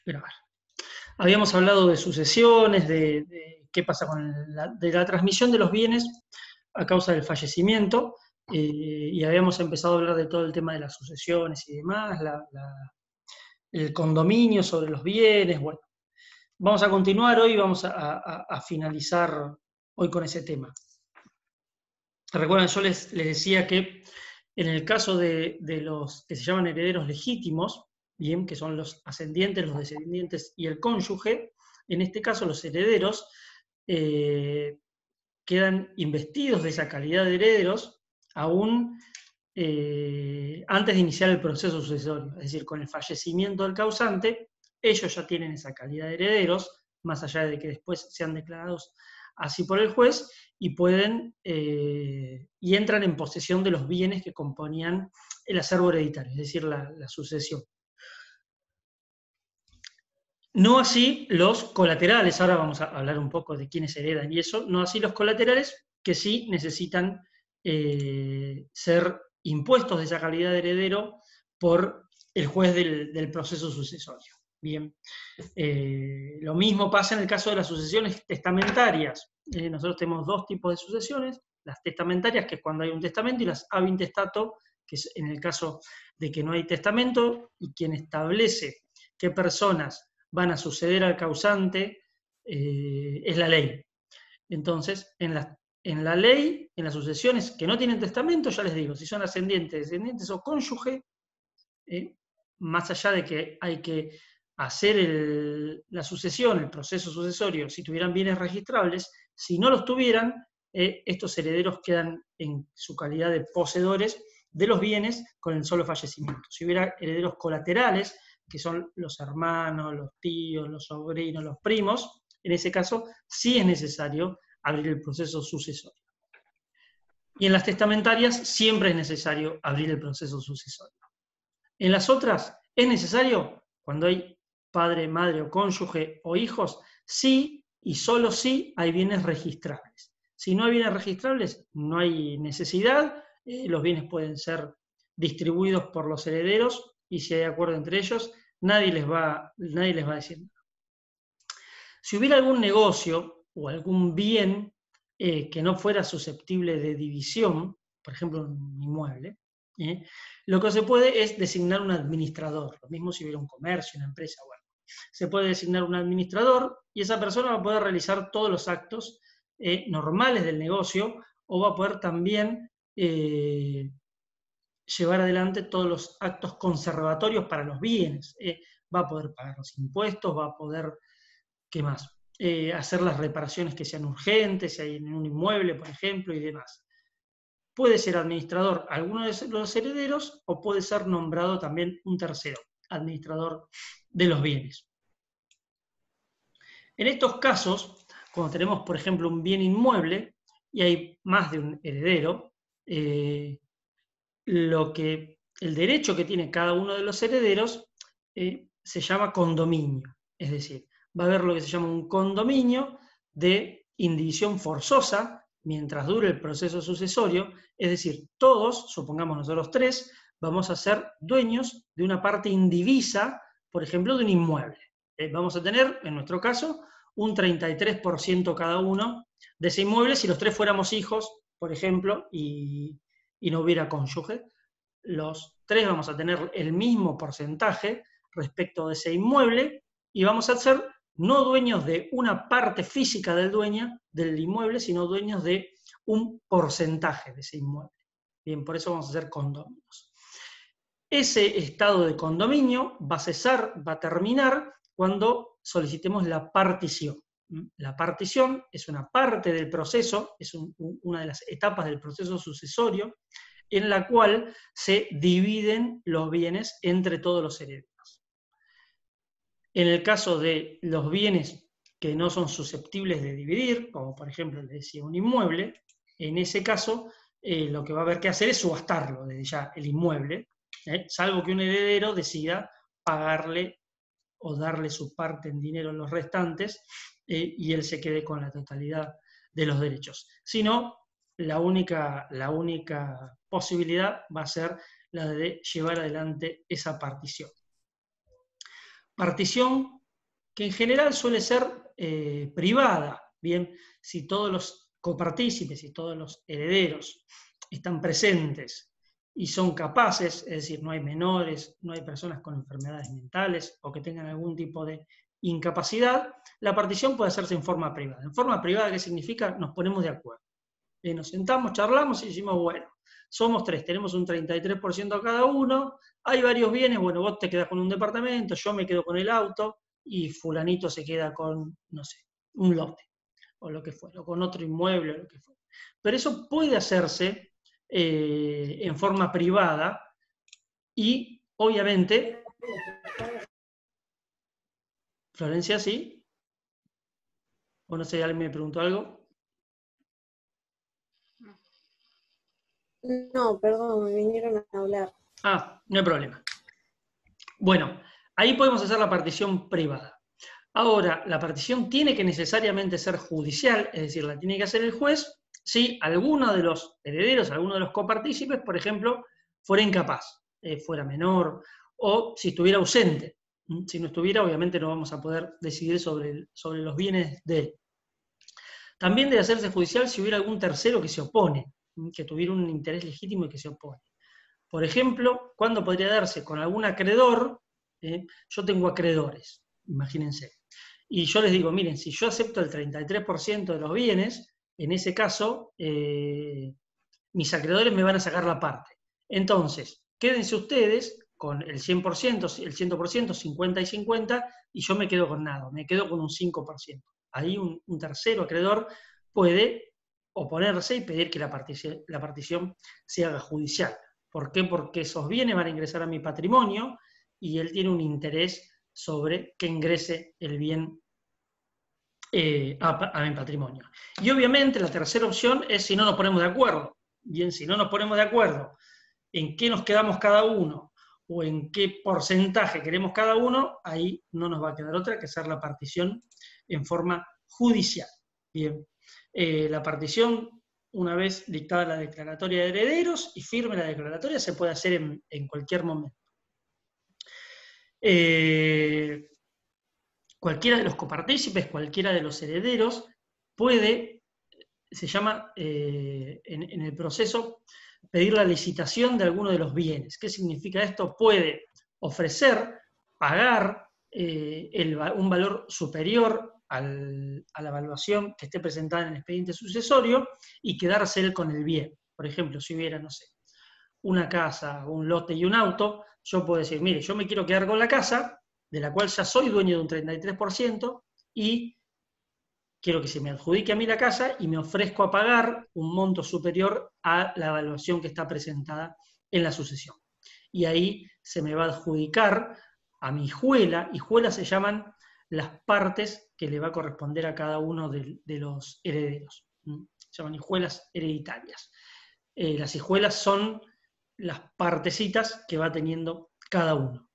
grabar. Habíamos hablado de sucesiones, de qué pasa con de la transmisión de los bienes a causa del fallecimiento, y habíamos empezado a hablar de todo el tema de las sucesiones y demás, el condominio sobre los bienes. Bueno, vamos a continuar hoy, vamos a finalizar hoy con ese tema. Recuerden, yo les decía que en el caso de los que se llaman herederos legítimos, bien, que son los ascendientes, los descendientes y el cónyuge, en este caso los herederos quedan investidos de esa calidad de herederos aún antes de iniciar el proceso sucesorio. Es decir, con el fallecimiento del causante, ellos ya tienen esa calidad de herederos, más allá de que después sean declarados así por el juez, y pueden y entran en posesión de los bienes que componían el acervo hereditario, es decir, la sucesión. No así los colaterales, ahora vamos a hablar un poco de quiénes heredan y eso, no así los colaterales, que sí necesitan ser impuestos de esa calidad de heredero por el juez del proceso sucesorio. Bien, lo mismo pasa en el caso de las sucesiones testamentarias. Nosotros tenemos dos tipos de sucesiones, las testamentarias, que es cuando hay un testamento, y las ab intestato, que es en el caso de que no hay testamento, y quien establece qué personas van a suceder al causante es la ley. Entonces, en la ley, en las sucesiones que no tienen testamento, ya les digo, si son ascendientes, descendientes o cónyuge, más allá de que hay que hacer la sucesión, el proceso sucesorio, si tuvieran bienes registrables, si no los tuvieran, estos herederos quedan en su calidad de poseedores de los bienes con el solo fallecimiento. Si hubiera herederos colaterales, que son los hermanos, los tíos, los sobrinos, los primos, en ese caso sí es necesario abrir el proceso sucesorio. Y en las testamentarias siempre es necesario abrir el proceso sucesorio. En las otras, ¿es necesario? Cuando hay padre, madre o cónyuge o hijos, sí y solo sí hay bienes registrables. Si no hay bienes registrables, no hay necesidad, los bienes pueden ser distribuidos por los herederos y si hay acuerdo entre ellos, nadie les va a decir nada. Si hubiera algún negocio o algún bien que no fuera susceptible de división, por ejemplo un inmueble, lo que se puede es designar un administrador, lo mismo si hubiera un comercio, una empresa, bueno. Se puede designar un administrador y esa persona va a poder realizar todos los actos normales del negocio o va a poder también llevar adelante todos los actos conservatorios para los bienes. Va a poder pagar los impuestos, va a poder, ¿qué más? Hacer las reparaciones que sean urgentes, si hay en un inmueble, por ejemplo, y demás. Puede ser administrador alguno de los herederos o puede ser nombrado también un tercero, administrador de los bienes. En estos casos, cuando tenemos, por ejemplo, un bien inmueble y hay más de un heredero, el derecho que tiene cada uno de los herederos se llama condominio. Es decir, va a haber lo que se llama un condominio de indivisión forzosa mientras dure el proceso sucesorio, es decir, todos, supongamos nosotros tres, vamos a ser dueños de una parte indivisa, por ejemplo, de un inmueble. Vamos a tener, en nuestro caso, un 33% cada uno de ese inmueble si los tres fuéramos hijos, por ejemplo, y no hubiera cónyuge. Los tres vamos a tener el mismo porcentaje respecto de ese inmueble y vamos a ser no dueños de una parte física del inmueble, sino dueños de un porcentaje de ese inmueble. Bien, por eso vamos a hacer condominios. Ese estado de condominio va a cesar, va a terminar cuando solicitemos la partición. La partición es una parte del proceso, es una de las etapas del proceso sucesorio, en la cual se dividen los bienes entre todos los herederos. En el caso de los bienes que no son susceptibles de dividir, como por ejemplo les decía un inmueble, en ese caso lo que va a haber que hacer es subastarlo desde ya el inmueble, salvo que un heredero decida pagarle o darle su parte en dinero a los restantes y él se quede con la totalidad de los derechos. Si no, la única posibilidad va a ser la de llevar adelante esa partición. Partición que en general suele ser privada. Bien, si todos los copartícipes y todos los herederos están presentes y son capaces, es decir, no hay menores, no hay personas con enfermedades mentales o que tengan algún tipo de incapacidad, la partición puede hacerse en forma privada. ¿En forma privada qué significa? Nos ponemos de acuerdo. Nos sentamos, charlamos y decimos, bueno, somos 3, tenemos un 33% cada uno, hay varios bienes, bueno, vos te quedás con un departamento, yo me quedo con el auto y fulanito se queda con, no sé, un lote o lo que fuera, o con otro inmueble o lo que fuera. Pero eso puede hacerse en forma privada y obviamente, Florencia, ¿sí? O no sé, alguien me preguntó algo. No, perdón, me vinieron a hablar. Ah, no hay problema. Bueno, ahí podemos hacer la partición privada. Ahora, la partición tiene que necesariamente ser judicial, es decir, la tiene que hacer el juez si alguno de los herederos, alguno de los copartícipes, por ejemplo, fuera incapaz, fuera menor, o si estuviera ausente. Si no estuviera, obviamente no vamos a poder decidir sobre los bienes de él. También debe hacerse judicial si hubiera algún tercero que se opone, que tuviera un interés legítimo y que se opone. Por ejemplo, ¿cuándo podría darse? Con algún acreedor. Yo tengo acreedores, imagínense. Y yo les digo, miren, si yo acepto el 33% de los bienes, en ese caso, mis acreedores me van a sacar la parte. Entonces, quédense ustedes con el 100%, el 100%, 50 y 50, y yo me quedo con nada, me quedo con un 5%. Ahí un tercero acreedor puede oponerse y pedir que la partición se haga judicial. ¿Por qué? Porque esos bienes van a ingresar a mi patrimonio y él tiene un interés sobre que ingrese el bien a mi patrimonio. Y obviamente la tercera opción es si no nos ponemos de acuerdo. Bien, si no nos ponemos de acuerdo en qué nos quedamos cada uno o en qué porcentaje queremos cada uno, ahí no nos va a quedar otra que hacer la partición en forma judicial. Bien, la partición, una vez dictada la declaratoria de herederos y firme la declaratoria, se puede hacer en cualquier momento. Cualquiera de los copartícipes, cualquiera de los herederos, puede, se llama en el proceso, pedir la licitación de alguno de los bienes. ¿Qué significa esto? Puede ofrecer, pagar un valor superior a la evaluación que esté presentada en el expediente sucesorio y quedarse él con el bien. Por ejemplo, si hubiera, no sé, una casa, un lote y un auto, yo puedo decir, mire, yo me quiero quedar con la casa, de la cual ya soy dueño de un 33%, y quiero que se me adjudique a mí la casa y me ofrezco a pagar un monto superior a la evaluación que está presentada en la sucesión. Y ahí se me va a adjudicar a mi hijuela. Hijuelas se llaman las partes que le va a corresponder a cada uno de los herederos. Se llaman hijuelas hereditarias. Las hijuelas son las partecitas que va teniendo cada uno.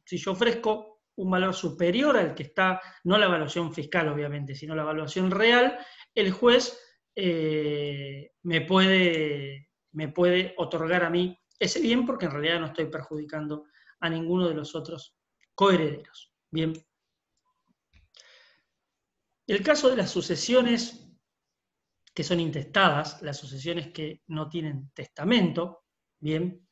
Si yo ofrezco un valor superior al que está, no la evaluación fiscal obviamente, sino la evaluación real, el juez me puede otorgar a mí ese bien porque en realidad no estoy perjudicando a ninguno de los otros coherederos. Bien. El caso de las sucesiones que son intestadas, las sucesiones que no tienen testamento, bien,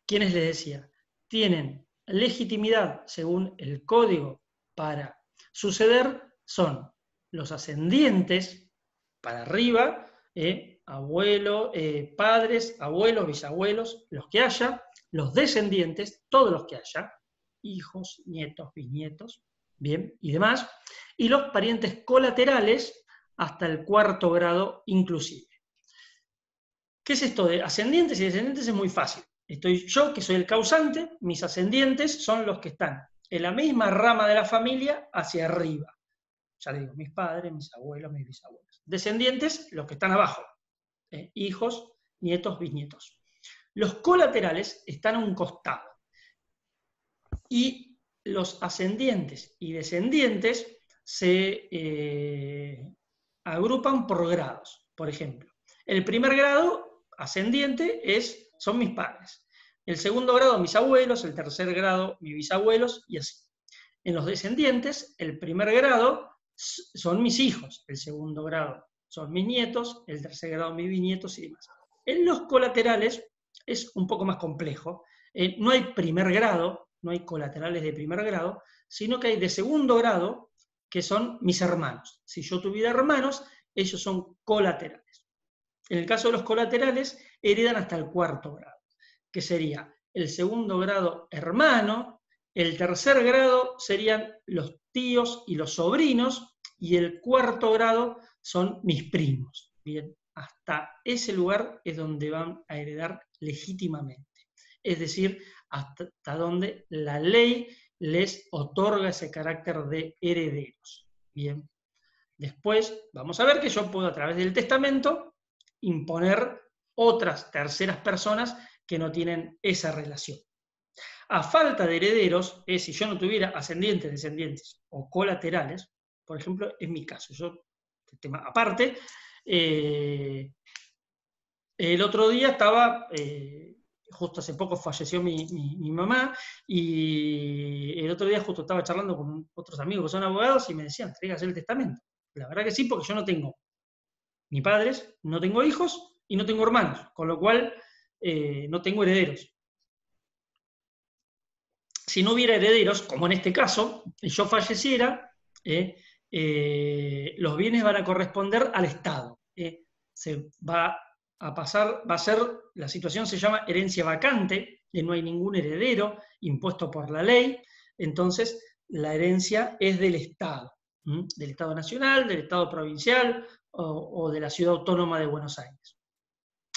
¿quiénes les decía? Tienen legitimidad según el código para suceder, son los ascendientes para arriba, abuelo, padres, abuelos, bisabuelos, los que haya, los descendientes, todos los que haya, hijos, nietos, bisnietos, bien, y demás, y los parientes colaterales hasta el 4º grado inclusive. ¿Qué es esto de ascendientes y descendientes? Es muy fácil. Estoy yo, que soy el causante, mis ascendientes son los que están en la misma rama de la familia hacia arriba. Ya digo, mis padres, mis abuelos, mis bisabuelos. Descendientes, los que están abajo. Hijos, nietos, bisnietos. Los colaterales están a un costado. Y los ascendientes y descendientes se agrupan por grados. Por ejemplo, el primer grado ascendiente son mis padres. El segundo grado, mis abuelos. El tercer grado, mis bisabuelos, y así. En los descendientes, el primer grado son mis hijos, el segundo grado son mis nietos, el tercer grado mis bisnietos y demás. En los colaterales es un poco más complejo. No hay primer grado, no hay colaterales de primer grado, sino que hay de segundo grado, que son mis hermanos. Si yo tuviera hermanos, ellos son colaterales. En el caso de los colaterales, heredan hasta el cuarto grado, que sería el segundo grado hermano, el tercer grado serían los tíos y los sobrinos, y el cuarto grado son mis primos. Bien, hasta ese lugar es donde van a heredar legítimamente. Es decir, hasta donde la ley les otorga ese carácter de herederos. Bien, después vamos a ver que yo puedo a través del testamento imponer otras terceras personas que no tienen esa relación. A falta de herederos, si yo no tuviera ascendientes, descendientes o colaterales, por ejemplo, en mi caso, yo, tema aparte, el otro día estaba, justo hace poco falleció mi mamá, y el otro día justo estaba charlando con otros amigos que son abogados y me decían, tenés que hacer el testamento. La verdad que sí, porque yo no tengo ni padres, no tengo hijos y no tengo hermanos, con lo cual no tengo herederos. Si no hubiera herederos, como en este caso, y yo falleciera, los bienes van a corresponder al Estado. Se va a pasar, va a ser, la situación se llama herencia vacante, no hay ningún heredero impuesto por la ley, entonces la herencia es del Estado nacional, del Estado provincial o de la ciudad autónoma de Buenos Aires.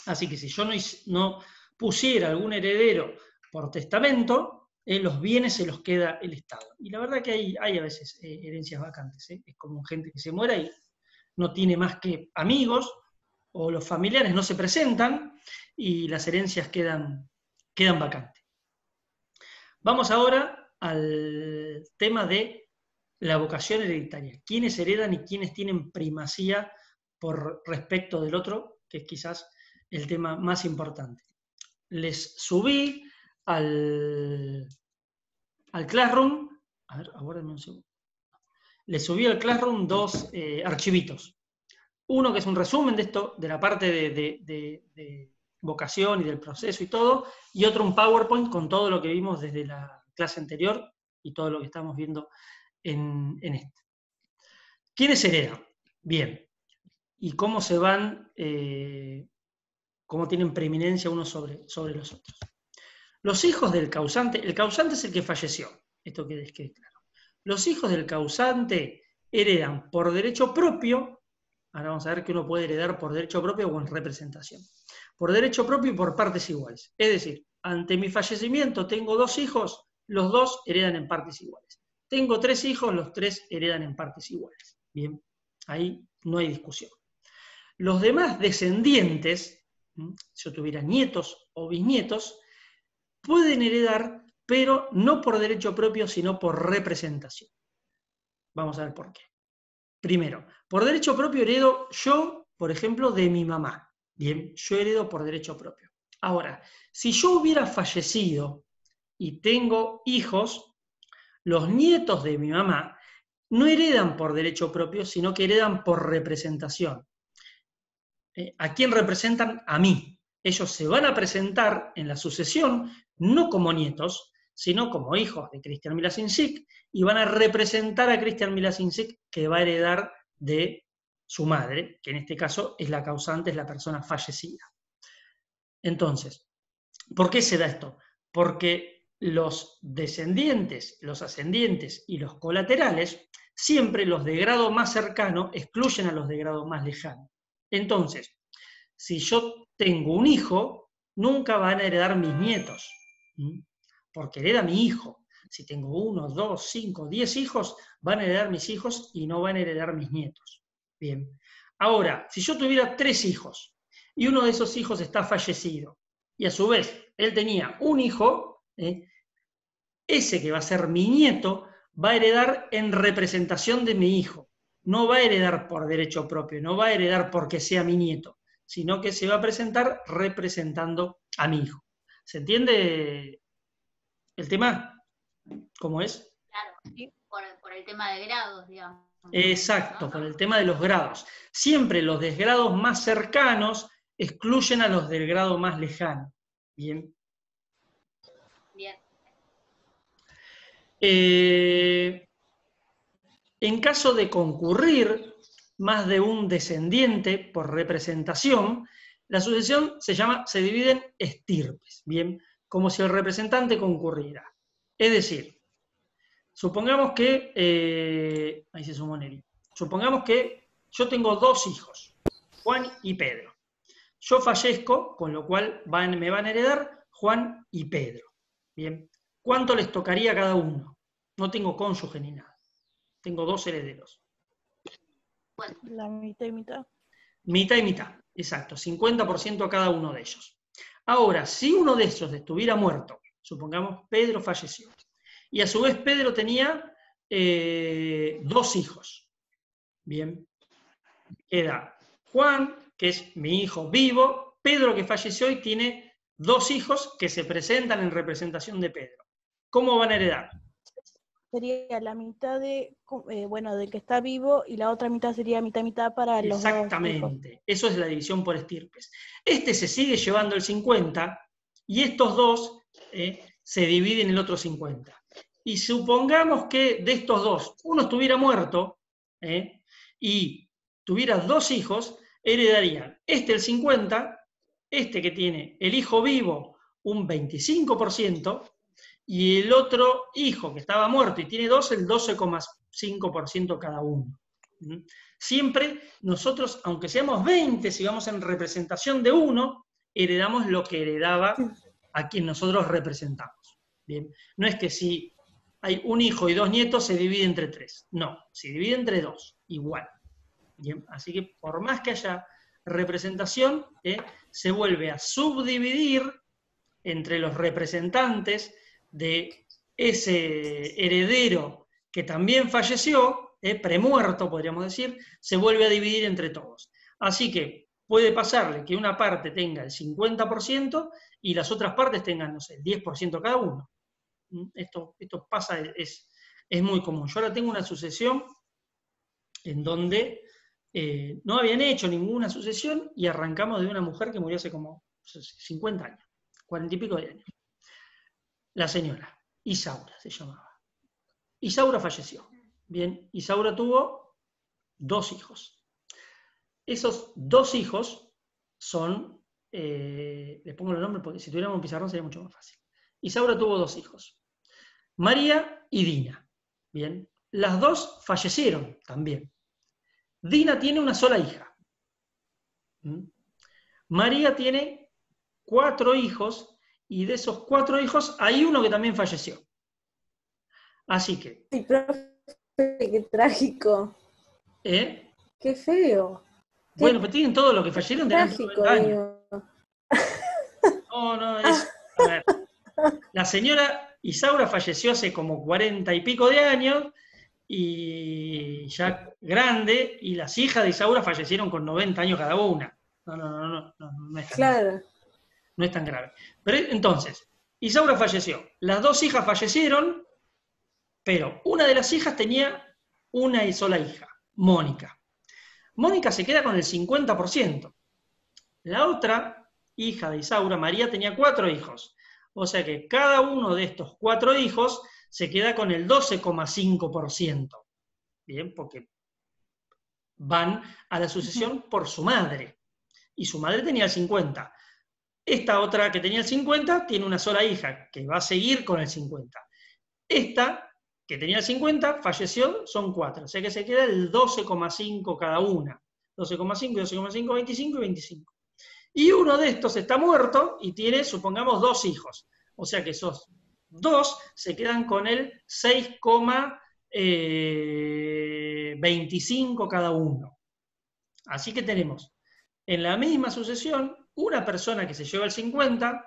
Así que si yo no pusiera algún heredero por testamento, los bienes se los queda el Estado. Y la verdad que hay a veces herencias vacantes. Es como gente que se muera y no tiene más que amigos, o los familiares no se presentan, y las herencias quedan vacantes. Vamos ahora al tema de la vocación hereditaria. ¿Quiénes heredan y quiénes tienen primacía por respecto del otro? Que es quizás el tema más importante. Les subí al Classroom, a ver, aguárdenme un segundo. Les subí al Classroom dos archivitos. Uno que es un resumen de esto, de la parte de vocación y del proceso y todo, y otro un PowerPoint con todo lo que vimos desde la clase anterior y todo lo que estamos viendo en este. ¿Quiénes heredan? Bien. ¿Y cómo se van, cómo tienen preeminencia unos sobre los otros? Los hijos del causante, el causante es el que falleció, esto quede claro. Los hijos del causante heredan por derecho propio, ahora vamos a ver que uno puede heredar por derecho propio o en representación. Por derecho propio y por partes iguales. Es decir, ante mi fallecimiento tengo 2 hijos, los 2 heredan en partes iguales. Tengo 3 hijos, los 3 heredan en partes iguales. Bien, ahí no hay discusión. Los demás descendientes, si yo tuviera nietos o bisnietos, pueden heredar, pero no por derecho propio, sino por representación. Vamos a ver por qué. Primero, por derecho propio heredo yo, por ejemplo, de mi mamá. Bien, yo heredo por derecho propio. Ahora, si yo hubiera fallecido y tengo hijos, los nietos de mi mamá no heredan por derecho propio, sino que heredan por representación. ¿A quién representan? A mí. Ellos se van a presentar en la sucesión no como nietos, sino como hijos de Christian Mila-Sinzik, y van a representar a Christian Mila-Sinzik, que va a heredar de su madre, que en este caso es la causante, es la persona fallecida. Entonces, ¿por qué se da esto? Porque los descendientes, los ascendientes y los colaterales, siempre los de grado más cercano excluyen a los de grado más lejano. Entonces, si yo tengo un hijo, nunca van a heredar mis nietos, porque hereda mi hijo. Si tengo 1, 2, 5, 10 hijos, van a heredar mis hijos y no van a heredar mis nietos. Bien. Ahora, si yo tuviera 3 hijos y uno de esos hijos está fallecido, y a su vez él tenía un hijo, ese que va a ser mi nieto va a heredar en representación de mi hijo. No va a heredar por derecho propio, no va a heredar porque sea mi nieto, sino que se va a presentar representando a mi hijo. ¿Se entiende el tema? ¿Cómo es? Claro, sí. por el tema de grados, digamos. Exacto, ¿no? por el tema de los grados. Siempre los desgrados más cercanos excluyen a los del grado más lejano. Bien. Bien. En caso de concurrir más de un descendiente por representación, la sucesión se divide en estirpes, bien, como si el representante concurriera. Es decir, supongamos que, ahí se sumó Neri, supongamos que yo tengo 2 hijos, Juan y Pedro. Yo fallezco, con lo cual me van a heredar Juan y Pedro. Bien, ¿cuánto les tocaría a cada uno? No tengo cónyuge ni nada. Tengo 2 herederos. La mitad y mitad. Mitad y mitad, exacto, 50% a cada uno de ellos. Ahora, si uno de ellos estuviera muerto, supongamos Pedro falleció, y a su vez Pedro tenía 2 hijos. Bien, queda Juan, que es mi hijo vivo, Pedro que falleció y tiene 2 hijos que se presentan en representación de Pedro. ¿Cómo van a heredar? Sería la mitad de, del que está vivo y la otra mitad sería mitad para los dos hijos. Exactamente, eso es la división por estirpes. Este se sigue llevando el 50 y estos 2 se dividen el otro 50. Y supongamos que de estos 2, uno estuviera muerto y tuviera 2 hijos, heredarían este el 50, este que tiene el hijo vivo un 25%, y el otro hijo que estaba muerto y tiene 2, el 12,5% cada uno. Siempre nosotros, aunque seamos 20, si vamos en representación de uno, heredamos lo que heredaba a quien nosotros representamos. Bien, no es que si hay un hijo y 2 nietos se divide entre 3, no, se divide entre 2, igual. Bien, así que por más que haya representación, se vuelve a subdividir entre los representantes de ese heredero que también falleció, premuerto podríamos decir, se vuelve a dividir entre todos. Así que puede pasarle que una parte tenga el 50% y las otras partes tengan, no sé, el 10% cada uno. Esto pasa, es muy común. Yo ahora tengo una sucesión en donde no habían hecho ninguna sucesión y arrancamos de una mujer que murió hace como 50 años, 40 y pico de años. La señora, Isaura se llamaba. Isaura falleció. Bien, Isaura tuvo 2 hijos. Esos 2 hijos son, les pongo el nombre porque si tuviéramos un pizarrón sería mucho más fácil. Isaura tuvo 2 hijos, María y Dina. Bien, las 2 fallecieron también. Dina tiene una sola hija. María tiene 4 hijos y de esos 4 hijos hay uno que también falleció. Así que... Ay, profe, qué trágico. Qué feo. Bueno, pues tienen todo lo que fallecieron, tenían todo 90 años. No, es... A ver, la señora Isaura falleció hace como 40 y pico de años, y ya grande, y las hijas de Isaura fallecieron con 90 años cada una. No es tan grave. No es tan grave. Pero entonces, Isaura falleció, las 2 hijas fallecieron, pero una de las hijas tenía una y sola hija, Mónica. Mónica se queda con el 50%. La otra hija de Isaura, María, tenía 4 hijos. O sea que cada uno de estos 4 hijos se queda con el 12,5%. Bien, porque van a la sucesión por su madre. Y su madre tenía el 50%. Esta otra que tenía el 50% tiene una sola hija, que va a seguir con el 50%. Esta, que tenía el 50%, falleció, son 4. O sea que se queda el 12,5 cada una. 12,5, 12,5, 25 y 25. Y uno de estos está muerto y tiene, supongamos, 2 hijos. O sea que esos 2 se quedan con el 6,25 cada uno. Así que tenemos en la misma sucesión una persona que se lleva el 50%,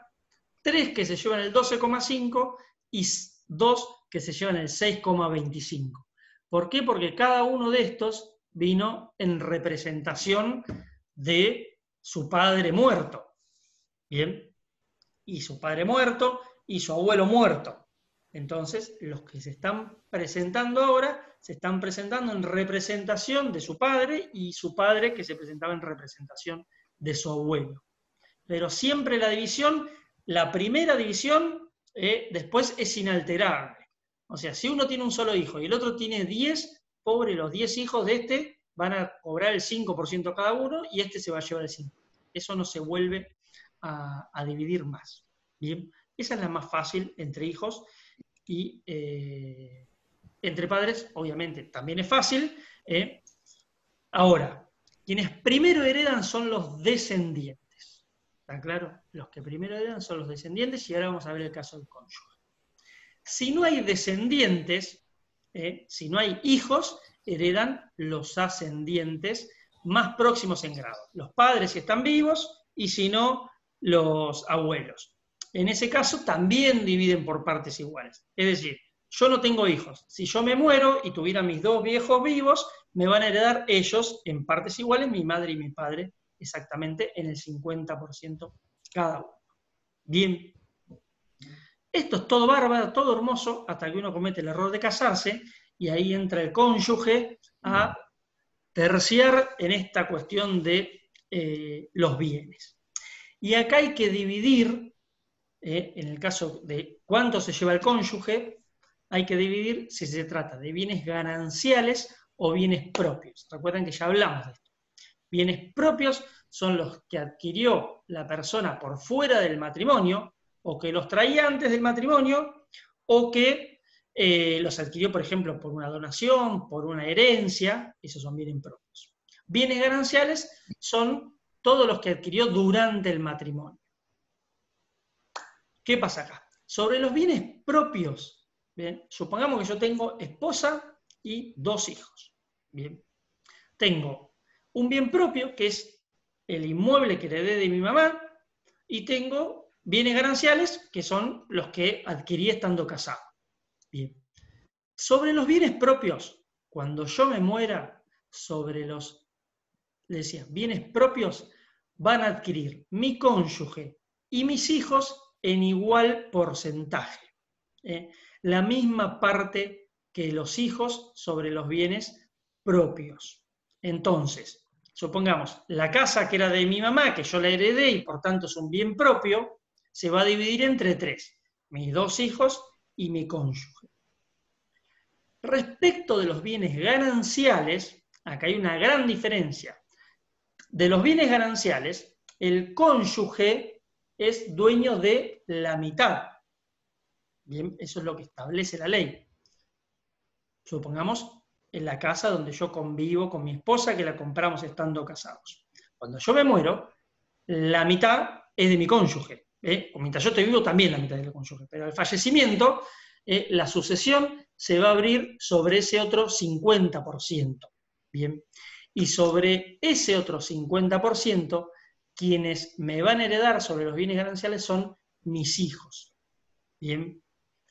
3 que se llevan el 12,5 y 2 que se llevan el 6,25. ¿Por qué? Porque cada uno de estos vino en representación de su padre muerto. Bien, y su padre muerto y su abuelo muerto. Entonces, los que se están presentando ahora, se están presentando en representación de su padre y su padre que se presentaba en representación de su abuelo. Pero siempre la división, la primera división, después es inalterable. O sea, si uno tiene un solo hijo y el otro tiene 10, pobre, los 10 hijos de este van a cobrar el 5% cada uno y este se va a llevar el 5%. Eso no se vuelve a dividir más. Bien, esa es la más fácil entre hijos y entre padres, obviamente, también es fácil. Ahora, quienes primero heredan son los descendientes. ¿Está claro? Los que primero heredan son los descendientes y ahora vamos a ver el caso del cónyuge. Si no hay descendientes, si no hay hijos, heredan los ascendientes más próximos en grado. Los padres si están vivos y si no, los abuelos. En ese caso también dividen por partes iguales. Es decir, yo no tengo hijos. Si yo me muero y tuviera mis 2 viejos vivos, me van a heredar ellos en partes iguales, mi madre y mi padre, exactamente en el 50% cada uno. Bien. Esto es todo bárbaro, todo hermoso, hasta que uno comete el error de casarse, y ahí entra el cónyuge a terciar en esta cuestión de los bienes. Y acá hay que dividir, en el caso de cuánto se lleva el cónyuge, hay que dividir si se trata de bienes gananciales o bienes propios. Recuerden que ya hablamos de esto. Bienes propios son los que adquirió la persona por fuera del matrimonio, o que los traía antes del matrimonio, o que los adquirió, por ejemplo, por una donación, por una herencia. Esos son bienes propios. Bienes gananciales son todos los que adquirió durante el matrimonio. ¿Qué pasa acá? Sobre los bienes propios, ¿bien? Supongamos que yo tengo esposa y 2 hijos. Bien. Tengo un bien propio, que es el inmueble que heredé de mi mamá, y tengo bienes gananciales, que son los que adquirí estando casado. Bien. Sobre los bienes propios, cuando yo me muera, sobre los, bienes propios van a adquirir mi cónyuge y mis hijos en igual porcentaje. La misma parte que los hijos sobre los bienes propios. Entonces, supongamos, la casa que era de mi mamá, que yo la heredé y por tanto es un bien propio, se va a dividir entre 3, mis 2 hijos y mi cónyuge. Respecto de los bienes gananciales, acá hay una gran diferencia. De los bienes gananciales, el cónyuge es dueño de la mitad. Bien, eso es lo que establece la ley. Supongamos en la casa donde yo convivo con mi esposa, que la compramos estando casados. Cuando yo me muero, la mitad es de mi cónyuge. Mientras yo estoy vivo, también la mitad del cónyuge. Pero al fallecimiento, la sucesión se va a abrir sobre ese otro 50%. Bien. Y sobre ese otro 50%, quienes me van a heredar sobre los bienes gananciales son mis hijos. Bien.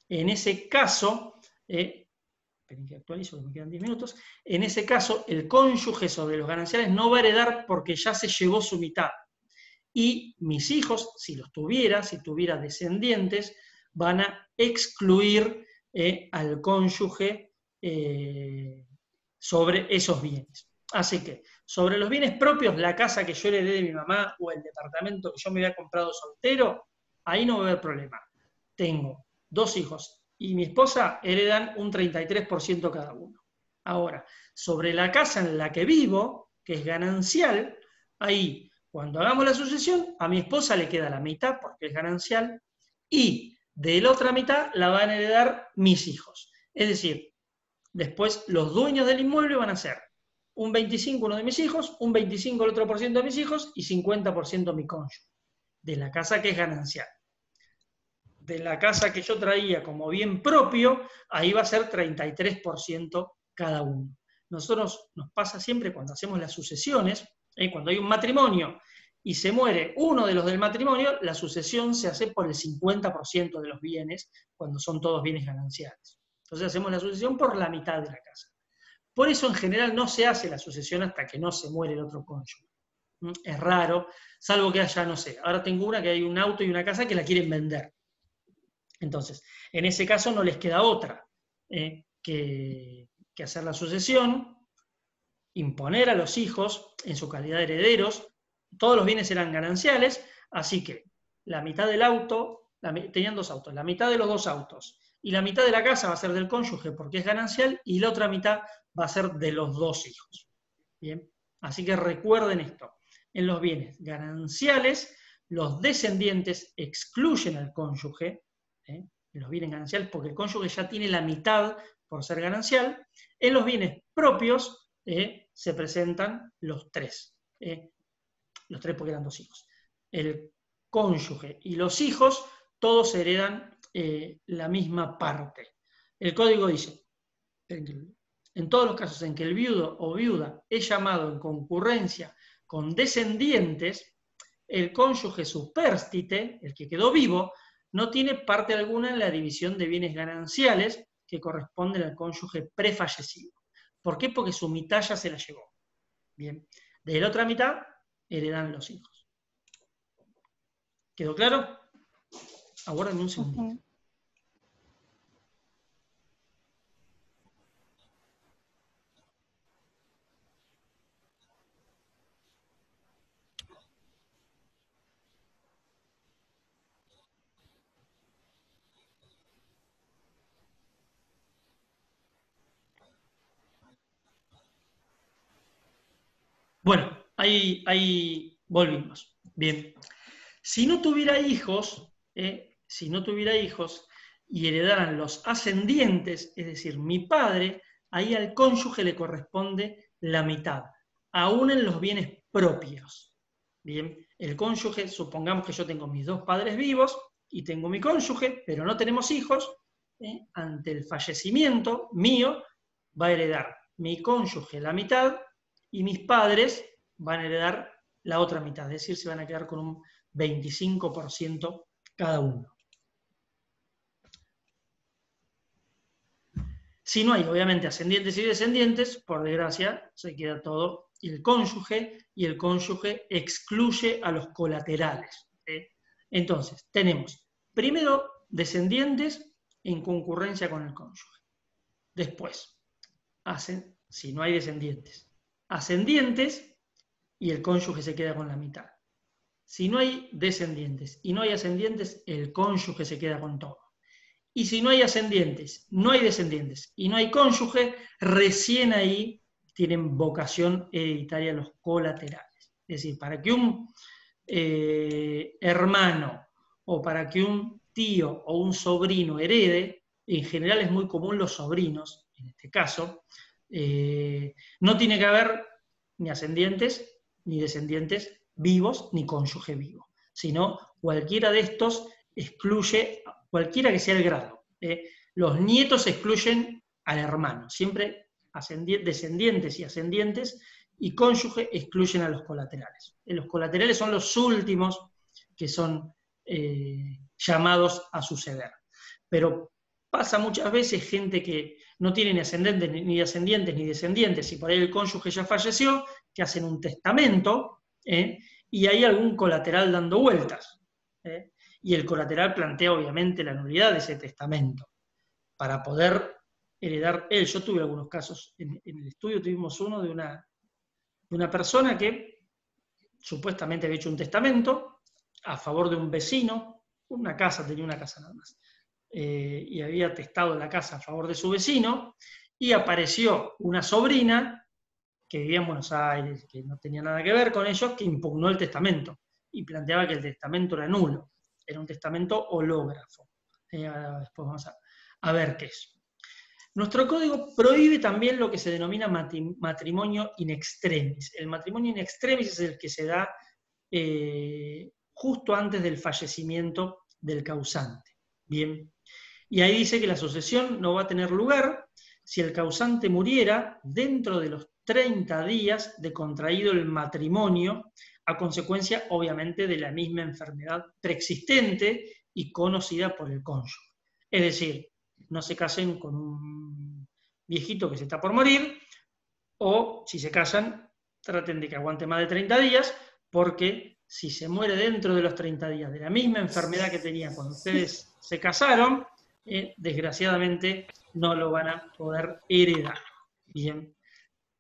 En ese caso, esperen que actualizo, que me quedan 10 minutos. En ese caso, el cónyuge sobre los gananciales no va a heredar porque ya se llevó su mitad. Y mis hijos, si tuviera descendientes, van a excluir al cónyuge sobre esos bienes. Así que, sobre los bienes propios, la casa que yo heredé de mi mamá o el departamento que yo me había comprado soltero, ahí no va a haber problema. Tengo 2 hijos y mi esposa heredan un 33% cada uno. Ahora, sobre la casa en la que vivo, que es ganancial, ahí, cuando hagamos la sucesión, a mi esposa le queda la mitad porque es ganancial y de la otra mitad la van a heredar mis hijos. Es decir, después los dueños del inmueble van a ser un 25% uno de mis hijos, un 25% el otro por ciento de mis hijos y 50% mi cónyuge, de la casa que es ganancial. De la casa que yo traía como bien propio, ahí va a ser 33% cada uno. Nosotros nos pasa siempre cuando hacemos las sucesiones, cuando hay un matrimonio y se muere uno de los del matrimonio, la sucesión se hace por el 50% de los bienes, cuando son todos bienes gananciales. Entonces hacemos la sucesión por la mitad de la casa. Por eso en general no se hace la sucesión hasta que no se muere el otro cónyuge. Es raro, salvo que haya, no sé, ahora tengo una que hay un auto y una casa que la quieren vender. Entonces, en ese caso no les queda otra que hacer la sucesión, imponer a los hijos en su calidad de herederos. Todos los bienes eran gananciales, así que la mitad del auto, tenían 2 autos, la mitad de los 2 autos y la mitad de la casa va a ser del cónyuge porque es ganancial, y la otra mitad va a ser de los 2 hijos. Bien, así que recuerden esto: en los bienes gananciales, los descendientes excluyen al cónyuge, en los bienes gananciales, porque el cónyuge ya tiene la mitad por ser ganancial. En los bienes propios se presentan los 3, porque eran 2 hijos. El cónyuge y los hijos, todos heredan la misma parte. El código dice: en todos los casos en que el viudo o viuda es llamado en concurrencia con descendientes, el cónyuge supérstite, el que quedó vivo, no tiene parte alguna en la división de bienes gananciales que corresponden al cónyuge prefallecido. ¿Por qué? Porque su mitad ya se la llevó. Bien, de la otra mitad heredan los hijos. ¿Quedó claro? Aguárdenme un segundito. Bueno, ahí volvimos. Bien. Si no tuviera hijos y heredaran los ascendientes, es decir, mi padre, ahí al cónyuge le corresponde la mitad, aún en los bienes propios. Bien, el cónyuge, supongamos que yo tengo mis 2 padres vivos y tengo mi cónyuge, pero no tenemos hijos, ante el fallecimiento mío va a heredar mi cónyuge la mitad y mis padres van a heredar la otra mitad, es decir, se van a quedar con un 25% cada uno. Si no hay, obviamente, ascendientes y descendientes, por desgracia, se queda todo el cónyuge, y el cónyuge excluye a los colaterales. Entonces, tenemos primero descendientes en concurrencia con el cónyuge. Después, si no hay descendientes, ascendientes, y el cónyuge se queda con la mitad. Si no hay descendientes y no hay ascendientes, el cónyuge se queda con todo. Y si no hay ascendientes, no hay descendientes y no hay cónyuge, recién ahí tienen vocación hereditaria los colaterales. Es decir, para que un hermano o para que un tío o un sobrino herede, en general es muy común los sobrinos, en este caso, no tiene que haber ni ascendientes ni descendientes vivos, ni cónyuge vivo, sino cualquiera de estos excluye, cualquiera que sea el grado. Los nietos excluyen al hermano, siempre descendientes y ascendientes, y cónyuge excluyen a los colaterales. Los colaterales son los últimos que son llamados a suceder. Pero pasa muchas veces gente que no tiene ni ascendentes, ni ascendientes, ni descendientes, y por ahí el cónyuge ya falleció, que hacen un testamento, y hay algún colateral dando vueltas. Y el colateral plantea obviamente la nulidad de ese testamento, para poder heredar él. Yo tuve algunos casos, en el estudio tuvimos uno de una persona que supuestamente había hecho un testamento a favor de un vecino, tenía una casa nada más, y había testado la casa a favor de su vecino, y apareció una sobrina que vivía en Buenos Aires, que no tenía nada que ver con ellos, que impugnó el testamento, y planteaba que el testamento era nulo, era un testamento hológrafo. Después vamos a ver qué es. Nuestro código prohíbe también lo que se denomina matrimonio in extremis. El matrimonio in extremis es el que se da justo antes del fallecimiento del causante. Bien, y ahí dice que la sucesión no va a tener lugar si el causante muriera dentro de los 30 días de contraído el matrimonio, a consecuencia, obviamente, de la misma enfermedad preexistente y conocida por el cónyuge. Es decir, no se casen con un viejito que se está por morir, o si se casan, traten de que aguante más de 30 días, porque si se muere dentro de los 30 días de la misma enfermedad que tenía cuando ustedes se casaron, desgraciadamente no lo van a poder heredar. Bien.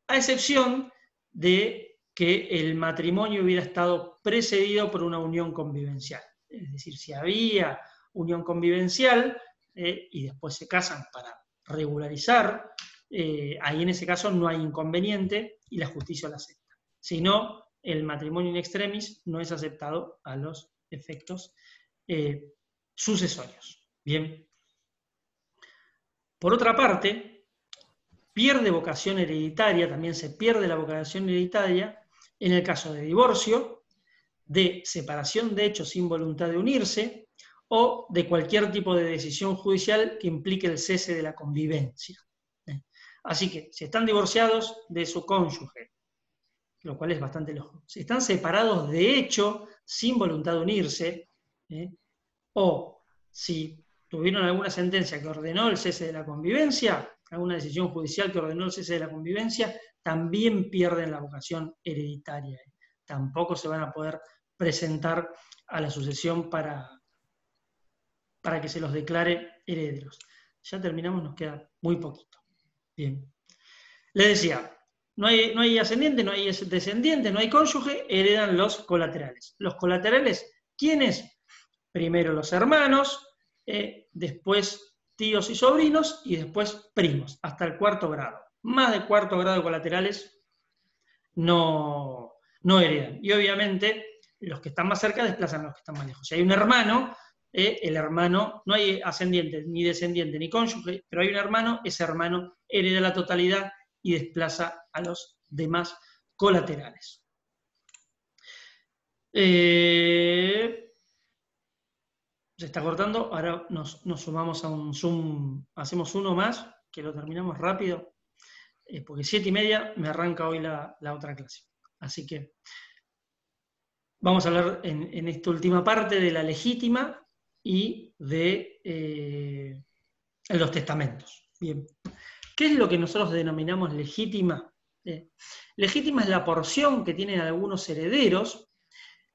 A excepción de que el matrimonio hubiera estado precedido por una unión convivencial. Es decir, si había unión convivencial y después se casan para regularizar, ahí en ese caso no hay inconveniente y la justicia lo acepta. Si no, el matrimonio in extremis no es aceptado a los efectos sucesorios. Bien. Por otra parte, pierde vocación hereditaria, también se pierde la vocación hereditaria en el caso de divorcio, de separación de hecho sin voluntad de unirse, o de cualquier tipo de decisión judicial que implique el cese de la convivencia. Así que, si están divorciados de su cónyuge, lo cual es bastante lógico, si están separados de hecho sin voluntad de unirse, o si tuvieron alguna sentencia que ordenó el cese de la convivencia, alguna decisión judicial que ordenó el cese de la convivencia, también pierden la vocación hereditaria. Tampoco se van a poder presentar a la sucesión para que se los declare herederos. Ya terminamos, nos queda muy poquito. Bien. Les decía, no hay ascendiente, no hay descendiente, no hay cónyuge, heredan los colaterales. Los colaterales, ¿quiénes? Primero los hermanos, después tíos y sobrinos, y después primos, hasta el 4º grado. Más de 4º grado de colaterales no heredan. Y obviamente los que están más cerca desplazan a los que están más lejos. Si hay un hermano, el hermano, no hay ascendiente, ni descendiente, ni cónyuge, pero hay un hermano, ese hermano hereda la totalidad y desplaza a los demás colaterales. Se está cortando, ahora nos sumamos a un Zoom, hacemos uno más, que lo terminamos rápido, porque 7:30 me arranca hoy la otra clase. Así que vamos a hablar en esta última parte de la legítima y de los testamentos. Bien. ¿Qué es lo que nosotros denominamos legítima? Legítima es la porción que tienen algunos herederos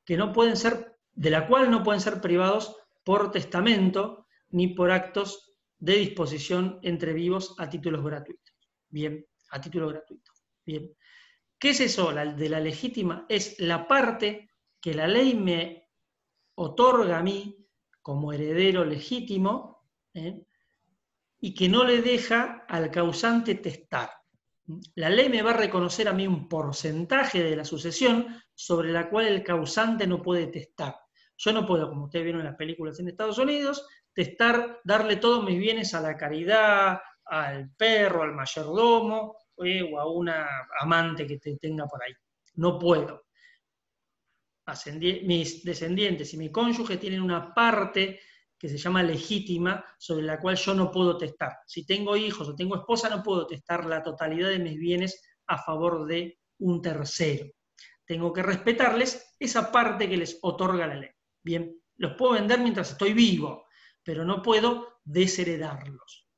que no pueden ser, de la cual no pueden ser privados por testamento ni por actos de disposición entre vivos a títulos gratuitos. Bien, a título gratuito. Bien. ¿Qué es eso de la legítima? Es la parte que la ley me otorga a mí como heredero legítimo, y que no le deja al causante testar. La ley me va a reconocer a mí un porcentaje de la sucesión sobre la cual el causante no puede testar. Yo no puedo, como ustedes vieron en las películas en Estados Unidos, testar, darle todos mis bienes a la caridad, al perro, al mayordomo, o a una amante que te tenga por ahí. No puedo. Mis descendientes y mi cónyuge tienen una parte que se llama legítima, sobre la cual yo no puedo testar. Si tengo hijos o tengo esposa, no puedo testar la totalidad de mis bienes a favor de un tercero. Tengo que respetarles esa parte que les otorga la ley. Bien, los puedo vender mientras estoy vivo, pero no puedo desheredarlos.